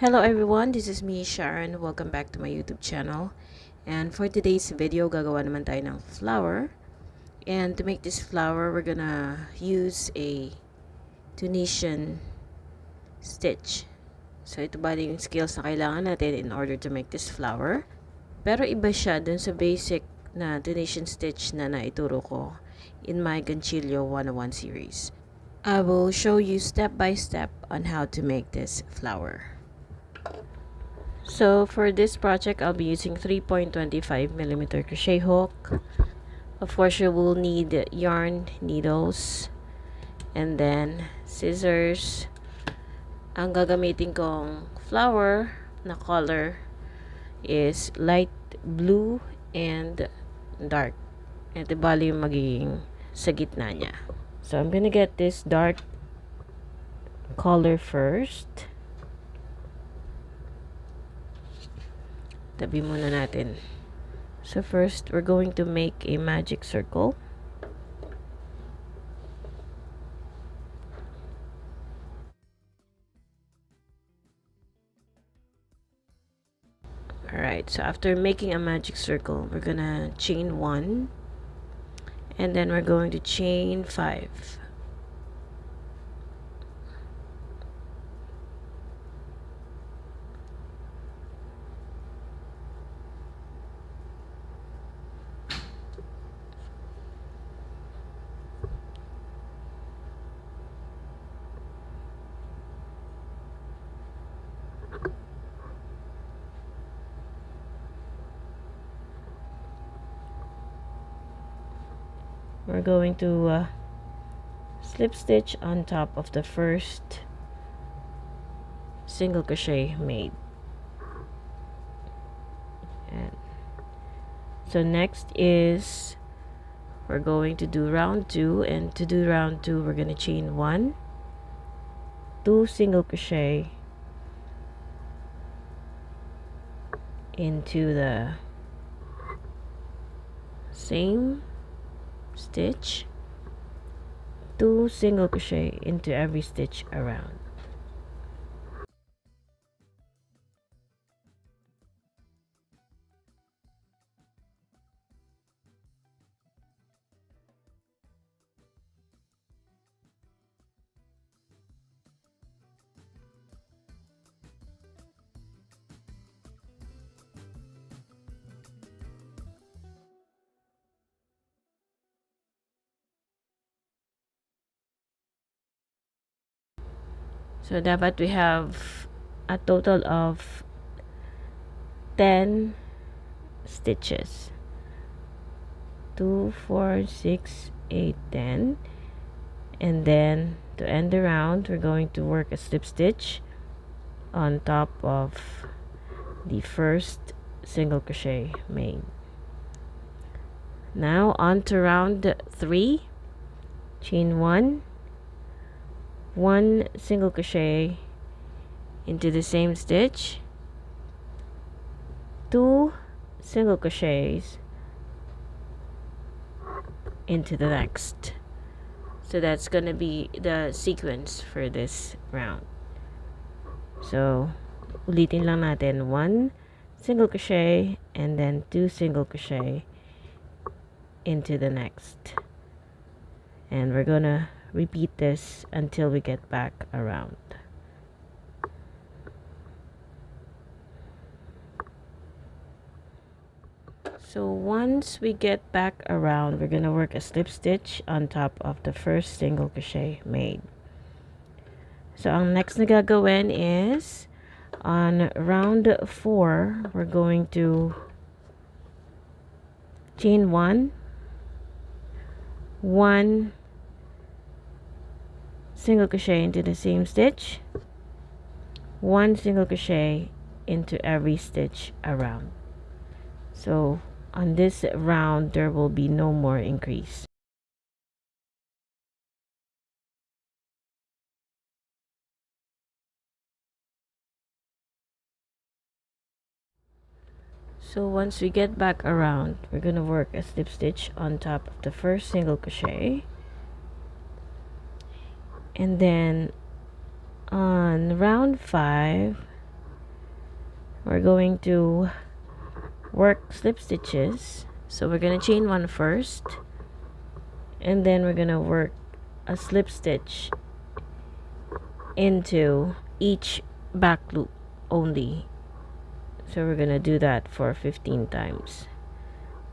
Hello everyone, this is me Sharon. Welcome back to my YouTube channel. And for today's video, gagawa naman tayo ng flower. And to make this flower, we're gonna use a Tunisian stitch. So ito bali yung skills na kailangan natin in order to make this flower. Pero iba siya dun sa basic na Tunisian stitch na naituro ko in my Ganchillo 101 series. I will show you step by step on how to make this flower. So for this project, I'll be using 3.25mm crochet hook. Of course, you will need yarn, needles, and then scissors. Ang gagamitin kong flower na color is light blue and dark. Ito bali yung magiging sa gitna niya. So I'm gonna get this dark color first. Tabi muna natin. So first, we're going to make a magic circle. Alright, so after making a magic circle, we're gonna chain 1. And then we're going to chain 5. We're going to slip stitch on top of the first single crochet made. And so next is we're going to do round 2, and to do round 2 we're going to chain 1, 2 single crochet into the same stitch, 2 single crochet into every stitch around. So dapat we have a total of 10 stitches. 2, 4, 6, 8, 10. And then to end the round, we're going to work a slip stitch on top of the first single crochet made. Now on to round 3. Chain 1, 1 single crochet into the same stitch, 2 single crochets into the next. So that's gonna be the sequence for this round. So ulitin lang natin, 1 single crochet and then 2 single crochet into the next, and we're gonna repeat this until we get back around. So once we get back around, we're gonna work a slip stitch on top of the first single crochet made. So ang next na gagawin is on round 4, we're going to chain 1, 1 single crochet into the same stitch, 1 single crochet into every stitch around. So on this round there will be no more increase. So once we get back around, we're gonna work a slip stitch on top of the first single crochet, and then on round 5 we're going to work slip stitches. So we're gonna chain one first, and then we're gonna work a slip stitch into each back loop only. So we're gonna do that for 15 times.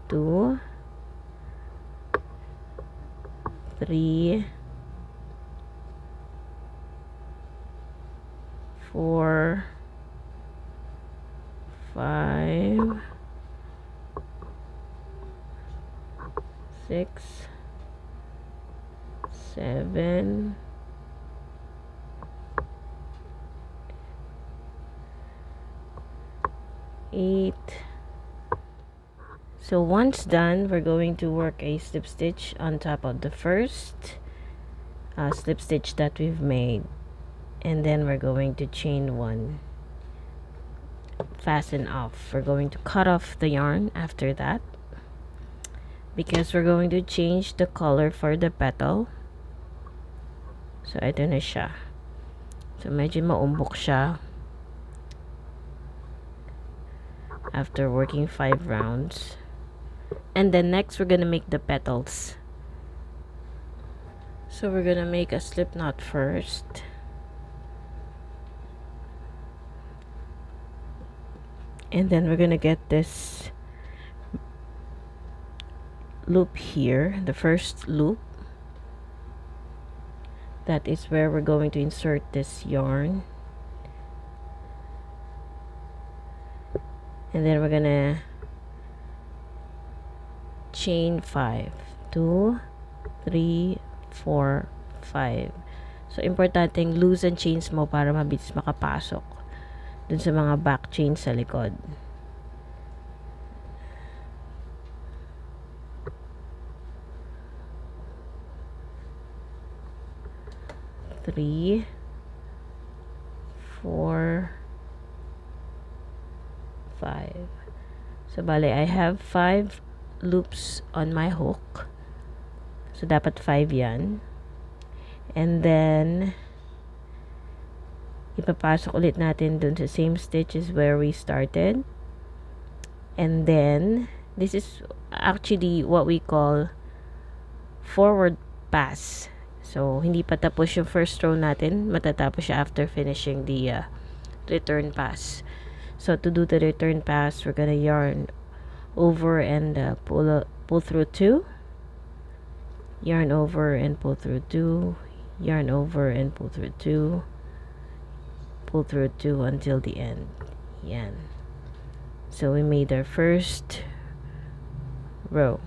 2, 3, 4, 5, 6, 7, 8. So once done, we're going to work a slip stitch on top of the first slip stitch that we've made, and then we're going to chain one, fasten off. We're going to cut off the yarn after that because we're going to change the color for the petal. So ito na siya. So medyo maumbok siya after working 5 rounds. And then next we're gonna make the petals. So we're gonna make a slip knot first. And then we're gonna get this loop here, the first loop. That is where we're going to insert this yarn. And then we're gonna chain 5. 2, 3, 4, 5. So importanteng loosen chains mo para mabilis makapasok dun sa mga back chains sa likod. Three, 4, 5. So bale, I have 5 loops on my hook. So dapat 5 yan. And then ipapasok ulit natin dun sa same stitches where we started. And then this is actually what we call forward pass. So hindi pa tapos yung first row natin, matatapos siya after finishing the return pass. So to do the return pass, we're gonna yarn over and pull through 2, yarn over and pull through 2, yarn over and pull through 2, pull through 2 until the end. Yan. So we made our first row.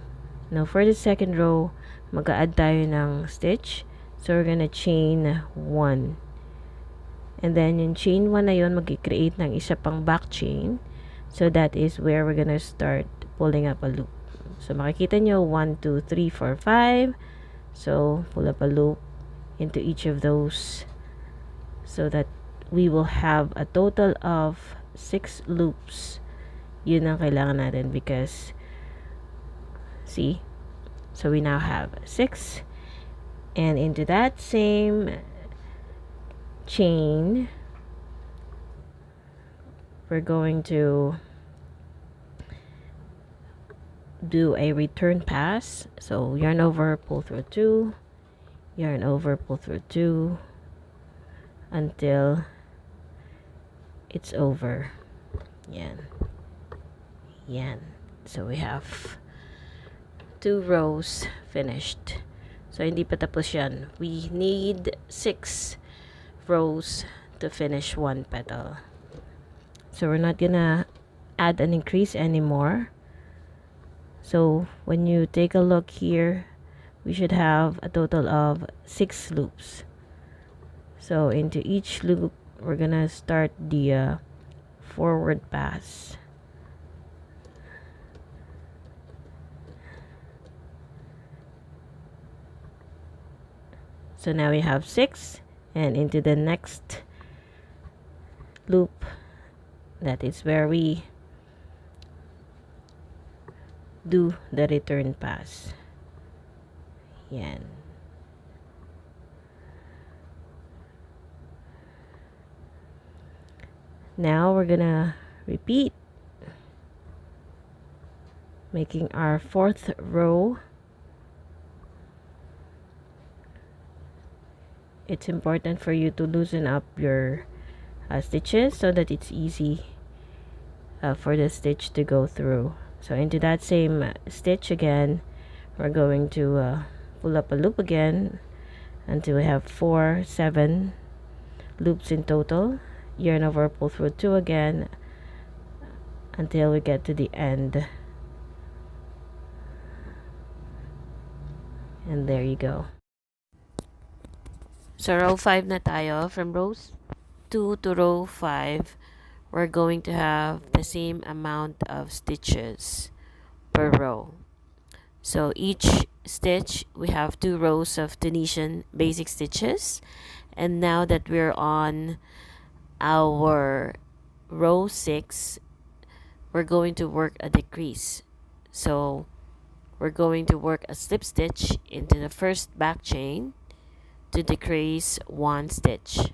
Now for the second row, mag-a-add tayo ng stitch. So we're gonna chain 1. And then yung chain 1 na yun, mag-create ng isa pang back chain. So that is where we're gonna start pulling up a loop. So makikita nyo 1, 2, 3, 4, 5. So pull up a loop into each of those so that we will have a total of 6 loops. Yun ang kailangan natin because see, so we now have 6, and into that same chain we're going to do a return pass. So yarn over, pull through 2, yarn over, pull through 2 until it's over. Yan. Yan. So we have 2 rows finished. So hindi pa tapos yan. We need 6 rows to finish 1 petal. So we're not gonna add an increase anymore. So when you take a look here, we should have a total of 6 loops. So into each loop, we're gonna start the forward pass. So now we have 6, and into the next loop, that is where we do the return pass. Yan. Now we're gonna repeat, making our fourth row. It's important for you to loosen up your stitches so that it's easy for the stitch to go through. So into that same stitch again, we're going to pull up a loop again until we have 7 loops in total. Yarn over, pull through 2 again until we get to the end. And there you go. So row 5 na tayo. From row 2 to row 5, we're going to have the same amount of stitches per row. So each stitch, we have 2 rows of Tunisian basic stitches. And now that we're on our row 6, we're going to work a decrease. So we're going to work a slip stitch into the first back chain to decrease 1 stitch.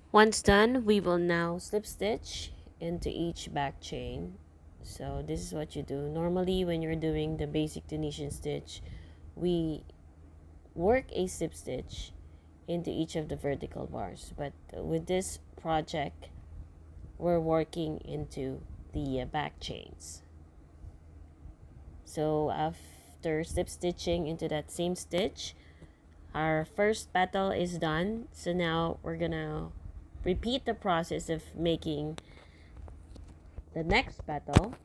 Once done, we will now slip stitch into each back chain. So this is what you do. Normally when you're doing the basic Tunisian stitch, we work a slip stitch into each of the vertical bars. But with this project, we're working into the back chains. So after slip stitching into that same stitch, our first petal is done. So now we're gonna repeat the process of making the next petal.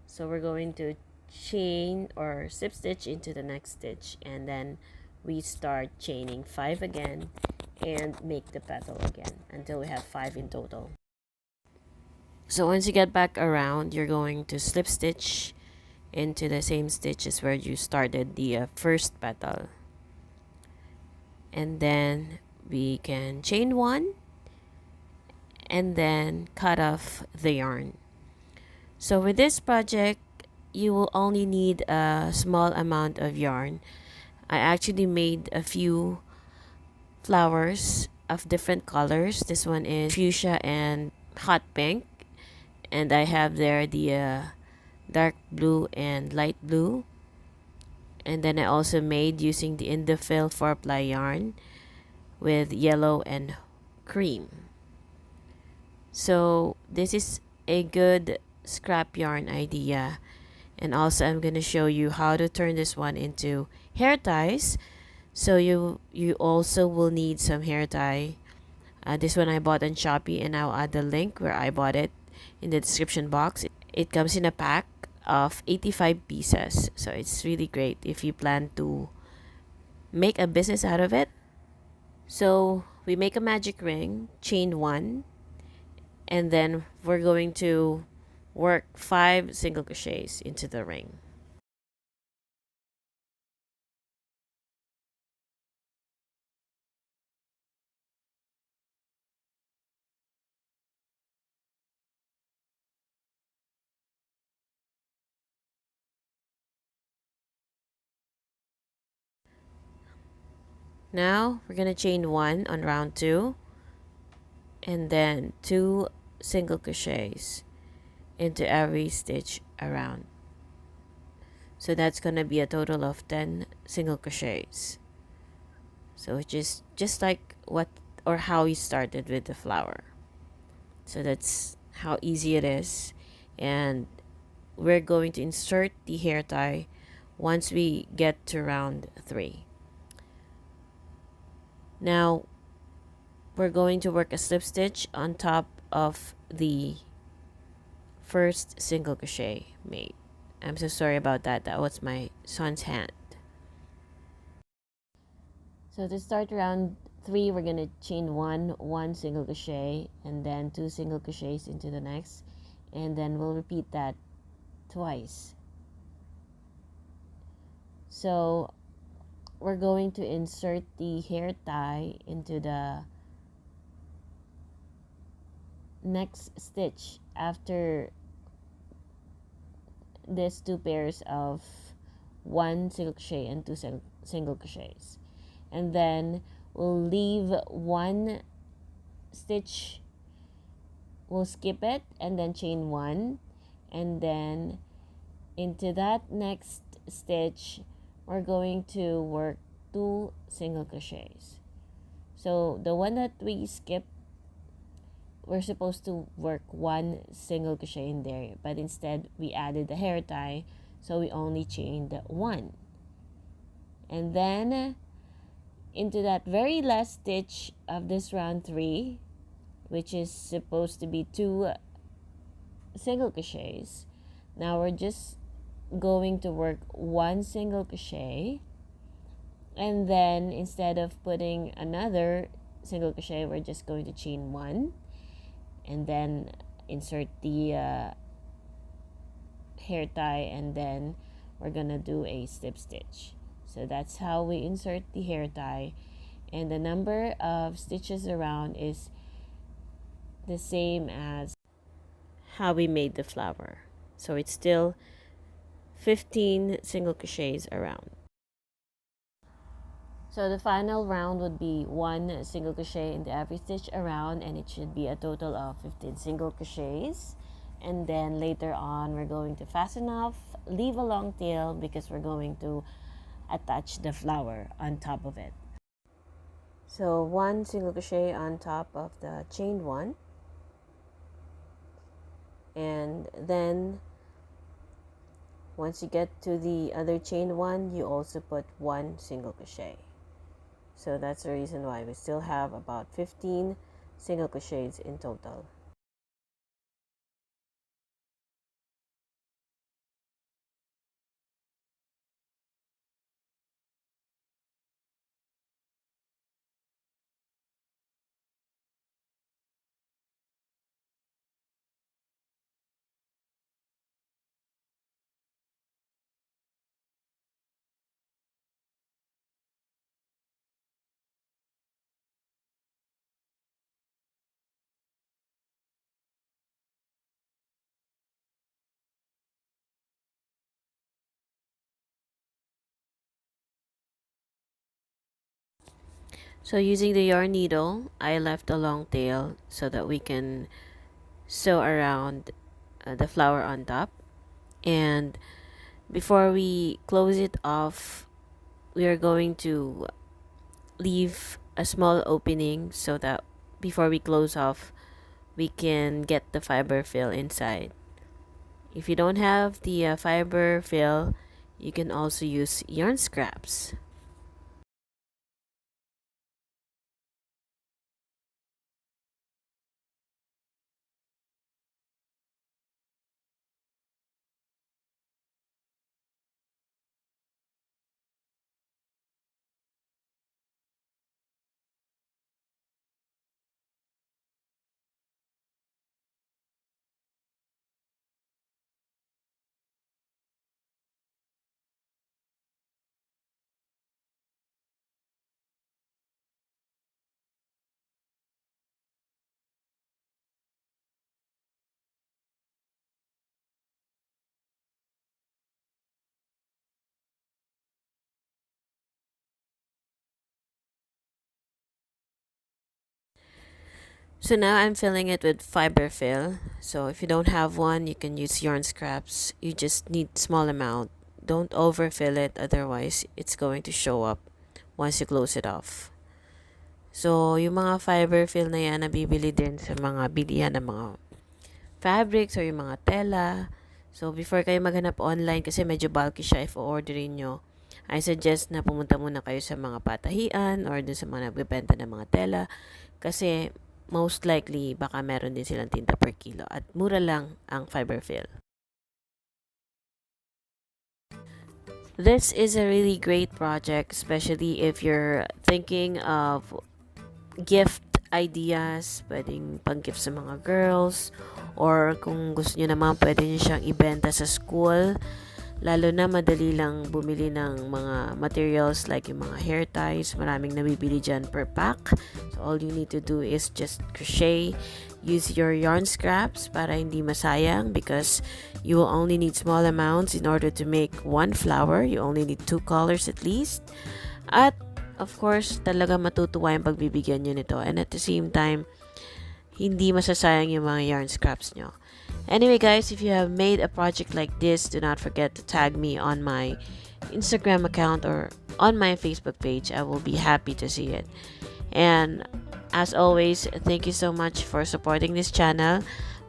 So we're going to chain or slip stitch into the next stitch, and then we start chaining 5 again and make the petal again until we have 5 in total. So once you get back around, you're going to slip stitch into the same stitches where you started the first petal, and then we can chain 1 and then cut off the yarn. So with this project, you will only need a small amount of yarn. I actually made a few flowers of different colors. This one is fuchsia and hot pink, and I have there the dark blue and light blue. And then I also made using the Indophil 4-ply yarn with yellow and cream. So this is a good scrap yarn idea. And also I'm going to show you how to turn this one into hair ties. So you also will need some hair tie. This one I bought on Shopee, and I'll add the link where I bought it in the description box. It comes in a pack of 85 pieces. So it's really great if you plan to make a business out of it. So we make a magic ring, chain 1, and then we're going to work 5 single crochets into the ring. Now we're gonna chain 1 on round 2, and then 2 single crochets into every stitch around. So that's gonna be a total of 10 single crochets. So which is just like what or how we started with the flower. So that's how easy it is. And we're going to insert the hair tie once we get to round 3. Now we're going to work a slip stitch on top of the first single crochet made. I'm so sorry about that. That was my son's hand. So to start round 3, we're gonna chain one single crochet, and then 2 single crochets into the next, and then we'll repeat that twice. So we're going to insert the hair tie into the next stitch after these 2 pairs of 1 single crochet and 2 single crochets, and then we'll leave 1 stitch, we'll skip it and then chain 1, and then into that next stitch we're going to work 2 single crochets. So the one that we skipped, we're supposed to work 1 single crochet in there, but instead we added the hair tie, so we only chained 1. And then into that very last stitch of this round 3, which is supposed to be 2 single crochets, now we're just going to work 1 single crochet, and then instead of putting another single crochet, we're just going to chain 1, and then insert the hair tie, and then we're gonna do a slip stitch. So that's how we insert the hair tie, and the number of stitches around is the same as how we made the flower. So it's still 15 single crochets around. So the final round would be 1 single crochet into every stitch around, and it should be a total of 15 single crochets. And then later on we're going to fasten off, leave a long tail because we're going to attach the flower on top of it. So 1 single crochet on top of the chain 1, and then once you get to the other chain 1, you also put 1 single crochet. So that's the reason why we still have about 15 single crochets in total. So using the yarn needle, I left a long tail so that we can sew around the flower on top. And before we close it off, we are going to leave a small opening so that before we close off, we can get the fiber fill inside. If you don't have the fiber fill, you can also use yarn scraps. So now I'm filling it with fiber fill. So if you don't have one, you can use yarn scraps. You just need small amount. Don't overfill it, otherwise it's going to show up once you close it off. So yung mga fiber fill na yan, nabibili din sa mga bilihan ng mga fabrics or yung mga tela. So before kayo maghanap online, kasi medyo bulky siya if orderin nyo, I suggest na pumunta muna kayo sa mga patahian or dun sa mga nagbebenta ng mga tela, kasi most likely baka meron din silang tinta per kilo at mura lang ang fiber fill. This is a really great project, especially if you're thinking of gift ideas, pwedeng pang-gift sa mga girls, or kung gusto nyo naman, pwede nyo siyang ibenta sa school. Lalo na madali lang bumili ng mga materials like yung mga hair ties. Maraming nabibili dyan per pack. So, all you need to do is just crochet. Use your yarn scraps para hindi masayang because you will only need small amounts in order to make one flower. You only need 2 colors at least. At, of course, talaga matutuwa yung pagbibigyan nyo nito. And at the same time, hindi masasayang yung mga yarn scraps nyo. Anyway guys, if you have made a project like this, do not forget to tag me on my Instagram account or on my Facebook page. I will be happy to see it. And as always, thank you so much for supporting this channel.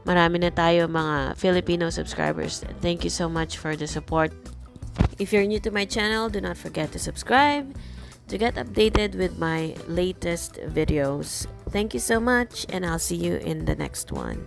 Marami na tayo mga Filipino subscribers. Thank you so much for the support. If you're new to my channel, do not forget to subscribe to get updated with my latest videos. Thank you so much, and I'll see you in the next one.